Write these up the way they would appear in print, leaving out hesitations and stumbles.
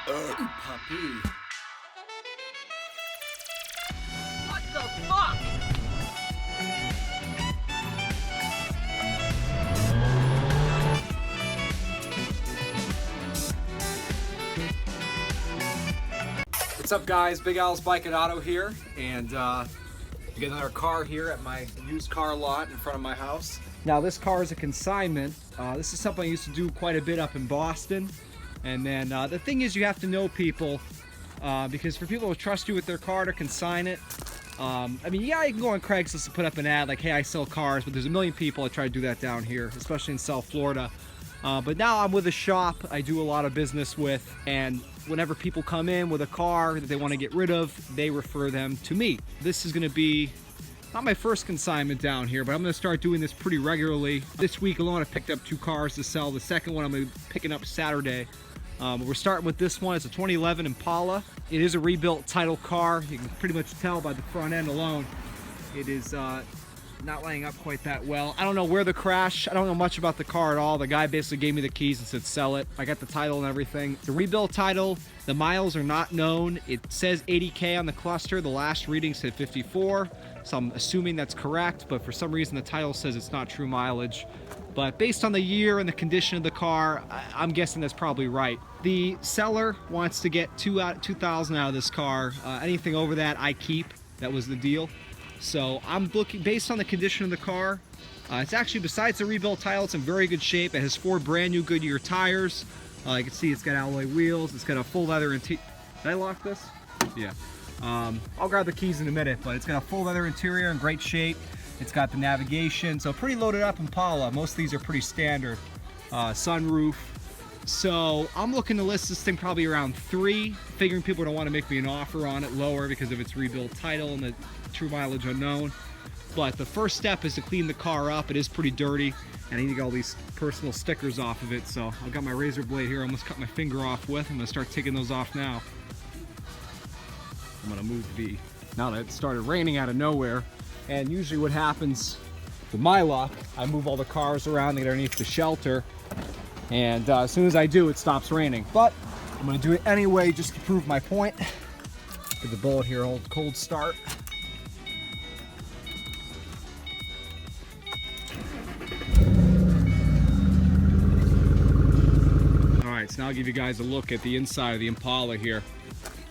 Puppy. What the fuck? What's up, guys? Big Al's Bike and Auto here, and we get another car here at my used car lot in front of my house. Now, this car is a consignment. This is something I used to do quite a bit up in Boston. And then the thing is, you have to know people, because for people who trust you with their car to consign it, I mean, yeah, you can go on Craigslist and put up an ad like, hey, I sell cars, but there's a million people that try to do that down here, especially in South Florida. But now I'm with a shop I do a lot of business with, and whenever people come in with a car that they want to get rid of, they refer them to me. This is going to be not my first consignment down here, but I'm going to start doing this pretty regularly. This week alone, I picked up 2 cars to sell. The second one I'm going to be picking up Saturday. We're starting with this one. It's a 2011 Impala. It is a rebuilt title car. You can pretty much tell by the front end alone. It is not laying up quite that well. I don't know where the crash. I don't know much about the car at all. The guy basically gave me the keys and said sell it. I got the title and everything. It's a rebuilt title. The miles are not known. It says 80K on the cluster. The last reading said 54, so I'm assuming that's correct, but for some reason the title says it's not true mileage. But based on the year and the condition of the car, I'm guessing that's probably right. The seller wants to get $2,000 out of this car. Anything over that, I keep. That was the deal. So I'm looking, based on the condition of the car, it's actually, besides the rebuilt title, it's in very good shape. It has 4 brand new Goodyear tires. You can see it's got alloy wheels. It's got a full leather interior. Did I lock this? Yeah. I'll grab the keys in a minute, but it's got a full leather interior in great shape. It's got the navigation, so pretty loaded up Impala. Most of these are pretty standard. Sunroof. So I'm looking to list this thing probably around 3, figuring people don't want to make me an offer on it lower because of its rebuilt title and the true mileage unknown. But the first step is to clean the car up. It is pretty dirty, and I need to get all these personal stickers off of it. So I've got my razor blade here. I almost cut my finger off with. I'm gonna start taking those off now. I'm gonna move now that it started raining out of nowhere. And usually what happens with my luck, I move all the cars around to get underneath the shelter. And as soon as I do, it stops raining. But I'm gonna do it anyway just to prove my point. Give the bullet here a cold start. All right, so now I'll give you guys a look at the inside of the Impala here.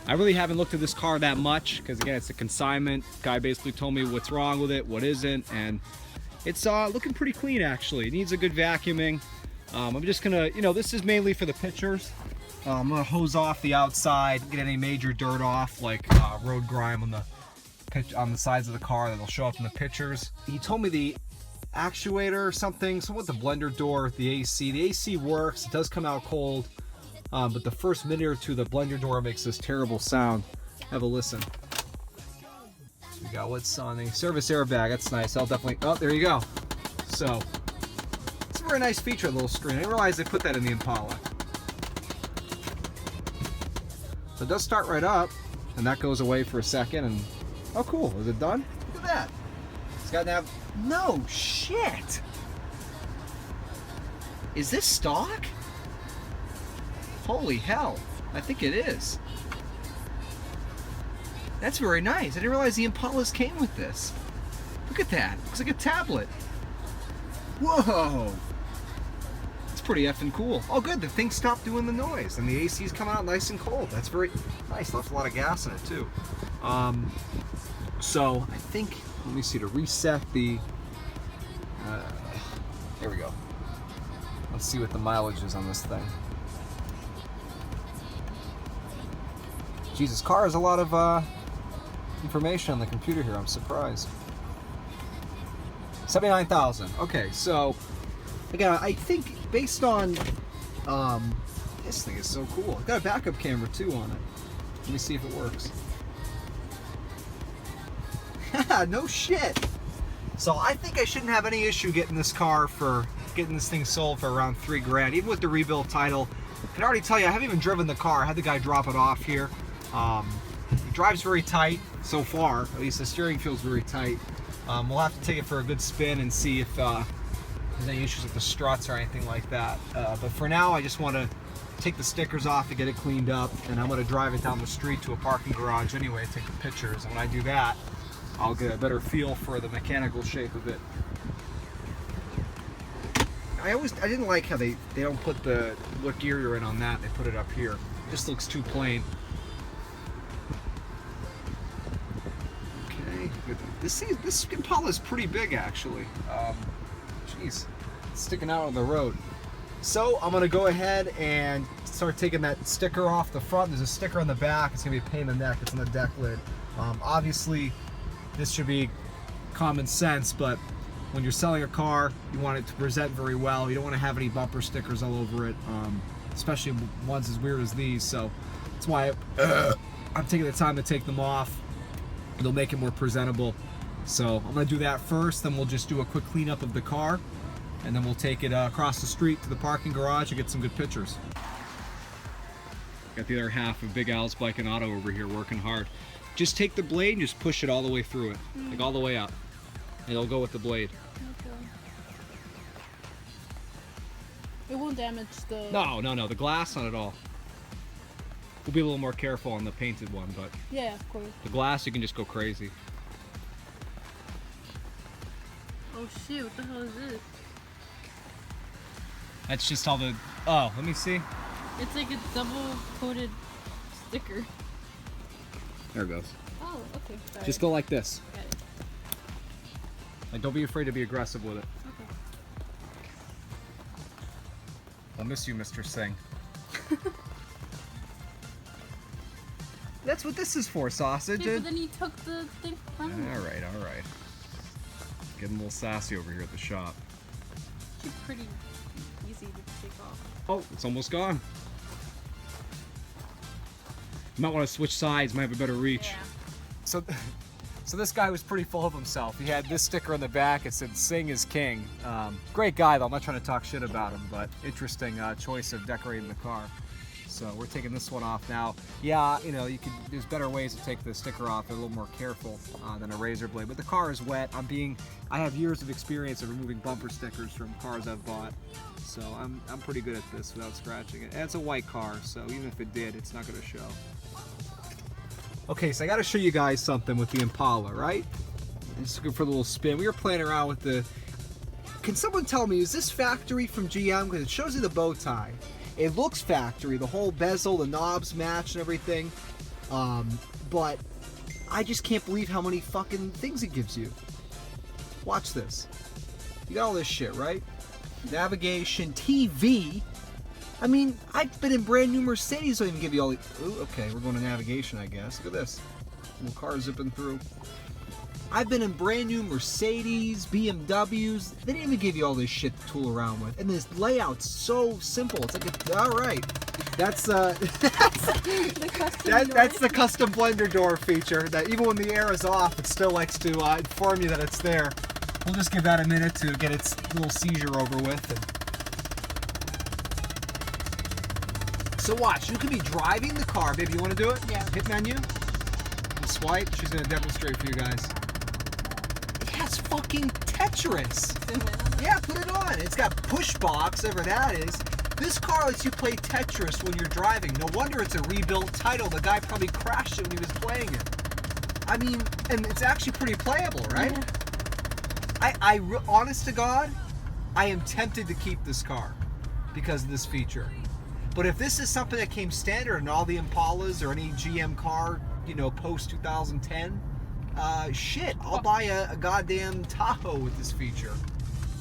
I really haven't looked at this car that much because, again, it's a consignment. Guy basically told me what's wrong with it, what isn't, and it's looking pretty clean, actually. It needs a good vacuuming. I'm just gonna, this is mainly for the pictures. I'm gonna hose off the outside, get any major dirt off, like road grime on the sides of the car that'll show up in the pictures. He told me the actuator or something with the blender door, the AC works. It does come out cold. But the first minute or two, the blender door makes this terrible sound. Have a listen. So we got what's on the service airbag. That's nice. I'll definitely. Oh, there you go. So it's a very nice feature, a little screen. I didn't realize they put that in the Impala. So it does start right up, and that goes away for a second. And oh, cool. Is it done? Look at that. It's got nav. No shit. Is this stock? Holy hell, I think it is. That's very nice. I didn't realize the Impalas came with this. Look at that. Looks like a tablet. Whoa. It's pretty effing cool. Oh good, the thing stopped doing the noise and the AC's coming out nice and cold. That's very nice. Left a lot of gas in it too. So I think, let me see, to reset the, here we go. Let's see what the mileage is on this thing. Jesus, car has a lot of information on the computer here. I'm surprised. 79,000. Okay, so again, I think based on this thing is so cool. It's got a backup camera too on it. Let me see if it works. No shit. So I think I shouldn't have any issue getting this thing sold for around $3 grand, even with the rebuilt title. I can already tell you, I haven't even driven the car. I had the guy drop it off here. It drives very tight so far. At least the steering feels very tight. We'll have to take it for a good spin and see if there's any issues with the struts or anything like that. But for now, I just want to take the stickers off to get it cleaned up, and I'm gonna drive it down the street to a parking garage anyway, take the pictures, and when I do that, I'll get a better feel for the mechanical shape of it. I didn't like how they don't put what gear you're in on that, they put it up here. This looks too plain. Okay, good. This Impala is pretty big actually. Jeez, it's sticking out on the road. So I'm gonna go ahead and start taking that sticker off the front. There's a sticker on the back. It's gonna be a pain in the neck. It's on the deck lid. Obviously, this should be common sense, but when you're selling a car, you want it to present very well. You don't want to have any bumper stickers all over it, especially ones as weird as these. So that's why I'm taking the time to take them off. It'll make it more presentable. So I'm gonna do that first, then we'll just do a quick cleanup of the car, and then we'll take it across the street to the parking garage and get some good pictures. Got the other half of Big Al's Bike and Auto over here working hard. Just take the blade and just push it all the way through it, like all the way up. And it'll go with the blade. Okay. It won't damage the... No, the glass not at all. We'll be a little more careful on the painted one, but yeah, of course. the glass you can just go crazy. Oh shoot, what the hell is this? That's just all the... Oh, let me see. It's like a double-coated sticker. There it goes. Oh, okay, sorry. Just go like this. Got it. And don't be afraid to be aggressive with it. Okay. I'll miss you, Mr. Singh. That's what this is for, sausage. Yeah, but then you took the thing from me. All right. Getting a little sassy over here at the shop. It's pretty easy to take off. Oh, it's almost gone. You might want to switch sides, might have a better reach. Yeah. So this guy was pretty full of himself. He had this sticker on the back. It said "Sing is King." Great guy though. I'm not trying to talk shit about him, but interesting choice of decorating the car. So we're taking this one off now. Yeah, you know, there's better ways to take the sticker off. They're a little more careful than a razor blade. But the car is wet. I have years of experience of removing bumper stickers from cars I've bought. So I'm pretty good at this without scratching it. And it's a white car, so even if it did, it's not going to show. Okay, so I got to show you guys something with the Impala, right? I'm just looking for a little spin. We were playing around with the... Can someone tell me, is this factory from GM? Because it shows you the bow tie. It looks factory, the whole bezel, the knobs match and everything. But I just can't believe how many fucking things it gives you. Watch this. You got all this shit, right? Navigation, TV. I mean, I've been in brand new Mercedes, don't even give you all the... Ooh, okay, we're going to navigation, I guess. Look at this. Little car zipping through. I've been in brand new Mercedes, BMWs. They didn't even give you all this shit to tool around with. And this layout's so simple. It's like, all right. That's that's the custom blender door feature that even when the air is off, it still likes to inform you that it's there. We'll just give that a minute to get its little seizure over with. So watch, you could be driving the car. Baby, you want to do it? Yeah. Hit menu. And swipe. She's going to demonstrate for you guys. It has fucking Tetris. Yeah, put it on. It's got push box, whatever that is. This car lets you play Tetris when you're driving. No wonder it's a rebuilt title. The guy probably crashed it when he was playing it. I mean, and it's actually pretty playable, right? Yeah. Honest to God, I am tempted to keep this car because of this feature. But if this is something that came standard in all the Impalas or any GM car, you know, post 2010, shit, I'll buy a goddamn Tahoe with this feature.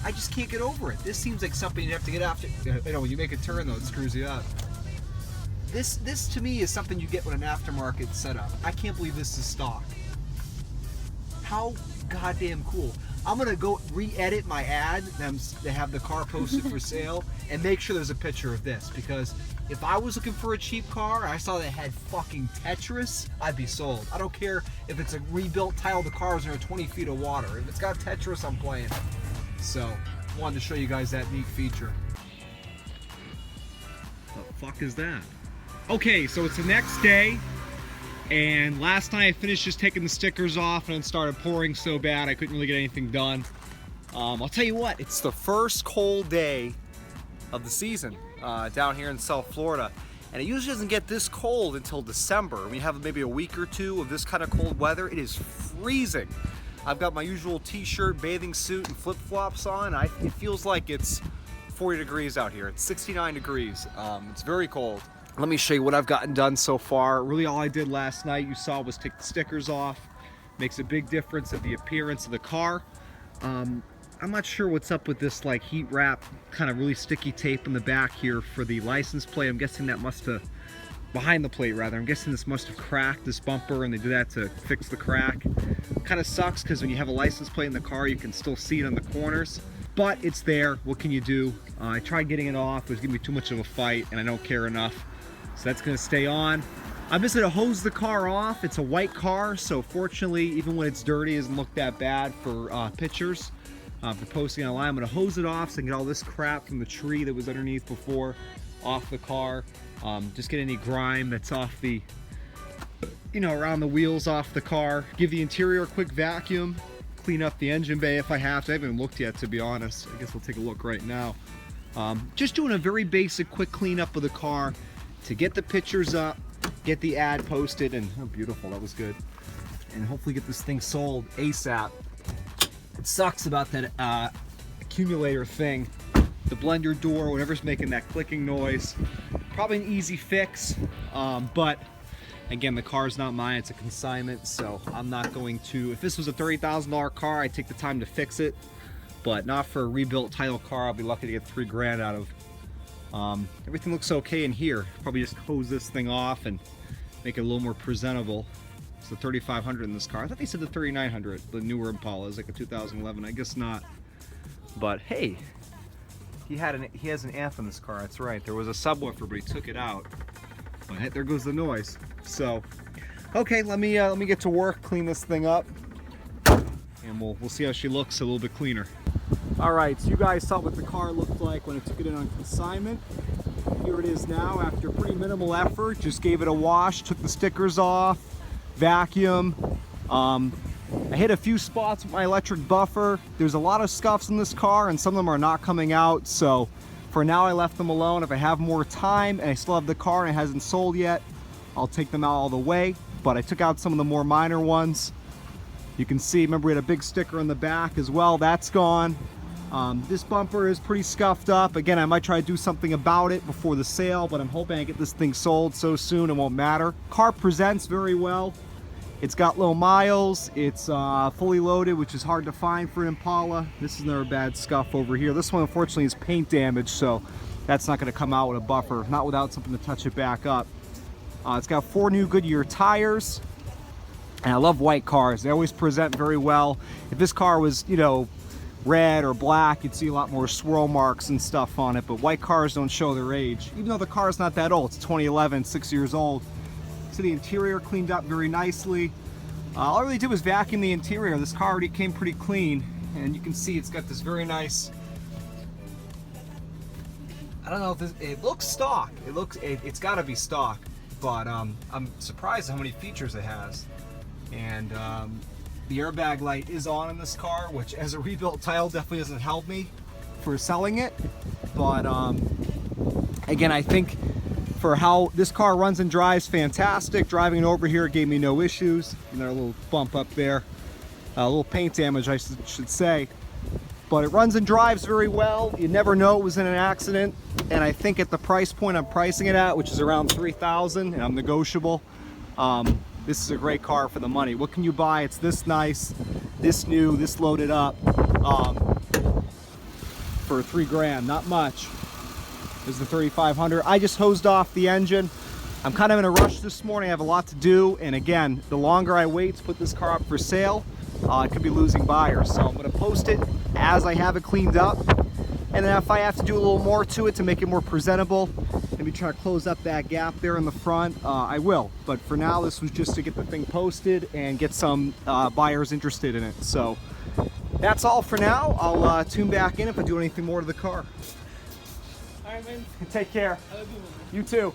I just can't get over it. This seems like something you have to get after. You know, when you make a turn though, it screws you up. This to me is something you get with an aftermarket setup. I can't believe this is stock. How goddamn cool. I'm gonna go re-edit my ad to have the car posted for sale and make sure there's a picture of this, because if I was looking for a cheap car and I saw that it had fucking Tetris, I'd be sold. I don't care if it's a rebuilt title, the car is under 20 feet of water. If it's got Tetris, I'm playing it. So, wanted to show you guys that neat feature. What the fuck is that? Okay, so it's the next day. And last night I finished just taking the stickers off and it started pouring so bad I couldn't really get anything done. I'll tell you what, it's the first cold day of the season. down here in South Florida. And it usually doesn't get this cold until December. We have maybe a week or two of this kind of cold weather. It is freezing. I've got my usual t-shirt, bathing suit, and flip-flops on. It feels like it's 40 degrees out here. It's 69 degrees. It's very cold. Let me show you what I've gotten done so far. Really all I did last night, you saw, was take the stickers off. Makes a big difference in the appearance of the car. I'm not sure what's up with this like heat wrap, kind of really sticky tape in the back here for the license plate. I'm guessing that must have, behind the plate rather, I'm guessing this must have cracked this bumper, and they do that to fix the crack. Kind of sucks because when you have a license plate in the car, you can still see it on the corners, but it's there. What can you do? I tried getting it off. It was giving me too much of a fight, and I don't care enough. So that's gonna stay on. I'm just gonna hose the car off. It's a white car, so fortunately, even when it's dirty, it doesn't look that bad for pictures. For posting online, I'm gonna hose it off so I can get all this crap from the tree that was underneath before off the car. Just get any grime that's off the, around the wheels off the car. Give the interior a quick vacuum. Clean up the engine bay if I have to. I haven't looked yet, to be honest. I guess we'll take a look right now. Just doing a very basic quick cleanup of the car to get the pictures up, get the ad posted, and oh, beautiful, that was good. And hopefully get this thing sold ASAP. It sucks about that accumulator thing. The blender door, whatever's making that clicking noise. Probably an easy fix, but again, the car's not mine, it's a consignment, so I'm not going to, if this was a $30,000 car, I'd take the time to fix it, but not for a rebuilt title car. I'll be lucky to get 3 grand out of. Everything looks okay in here. Probably just hose this thing off and make it a little more presentable. It's the 3500 in this car. I thought they said the 3900, the newer Impala is like a 2011. I guess not. But hey, he has an amp in this car. That's right. There was a subwoofer, but he took it out. But hey, there goes the noise. So, okay, let me get to work, clean this thing up, and we'll see how she looks a little bit cleaner. All right, so you guys saw what the car looked like when I took it in on consignment. Here it is now after pretty minimal effort. Just gave it a wash, took the stickers off, vacuum. I hit a few spots with my electric buffer. There's a lot of scuffs in this car, and some of them are not coming out. So for now, I left them alone. If I have more time and I still have the car and it hasn't sold yet, I'll take them out all the way. But I took out some of the more minor ones. You can see, remember we had a big sticker on the back as well. That's gone. This bumper is pretty scuffed up. Again, I might try to do something about it before the sale, but I'm hoping I get this thing sold so soon it won't matter. Car presents very well. It's got low miles. It's fully loaded, which is hard to find for an Impala. This is another bad scuff over here. This one, unfortunately, is paint damage, so that's not going to come out with a buffer, not without something to touch it back up. It's got 4 new Goodyear tires. And I love white cars. They always present very well. If this car was, red or black, you'd see a lot more swirl marks and stuff on it, but white cars don't show their age, even though the car's not that old. It's 2011, 6 years old. So the interior cleaned up very nicely. All I really did was vacuum the interior. This car already came pretty clean, and you can see it's got this very nice, I don't know if it looks stock. It's got to be stock, but I'm surprised how many features it has. And the airbag light is on in this car, which as a rebuilt title definitely doesn't help me for selling it. But again, I think for how this car runs and drives, fantastic. Driving it over here gave me no issues. And there a little bump up there, a little paint damage, I should say. But it runs and drives very well. You never know it was in an accident. And I think at the price point I'm pricing it at, which is around $3,000, and I'm negotiable. This is a great car for the money. What can you buy? It's this nice, this new, this loaded up for 3 grand. Not much. This is the 3500. I just hosed off the engine. I'm kind of in a rush this morning. I have a lot to do. And again, the longer I wait to put this car up for sale, I could be losing buyers. So I'm going to post it as I have it cleaned up. And then if I have to do a little more to it to make it more presentable, maybe try to close up that gap there in the front, I will. But for now, this was just to get the thing posted and get some buyers interested in it. So that's all for now. I'll tune back in if I do anything more to the car. All right, man. Take care. Have a good one. You too.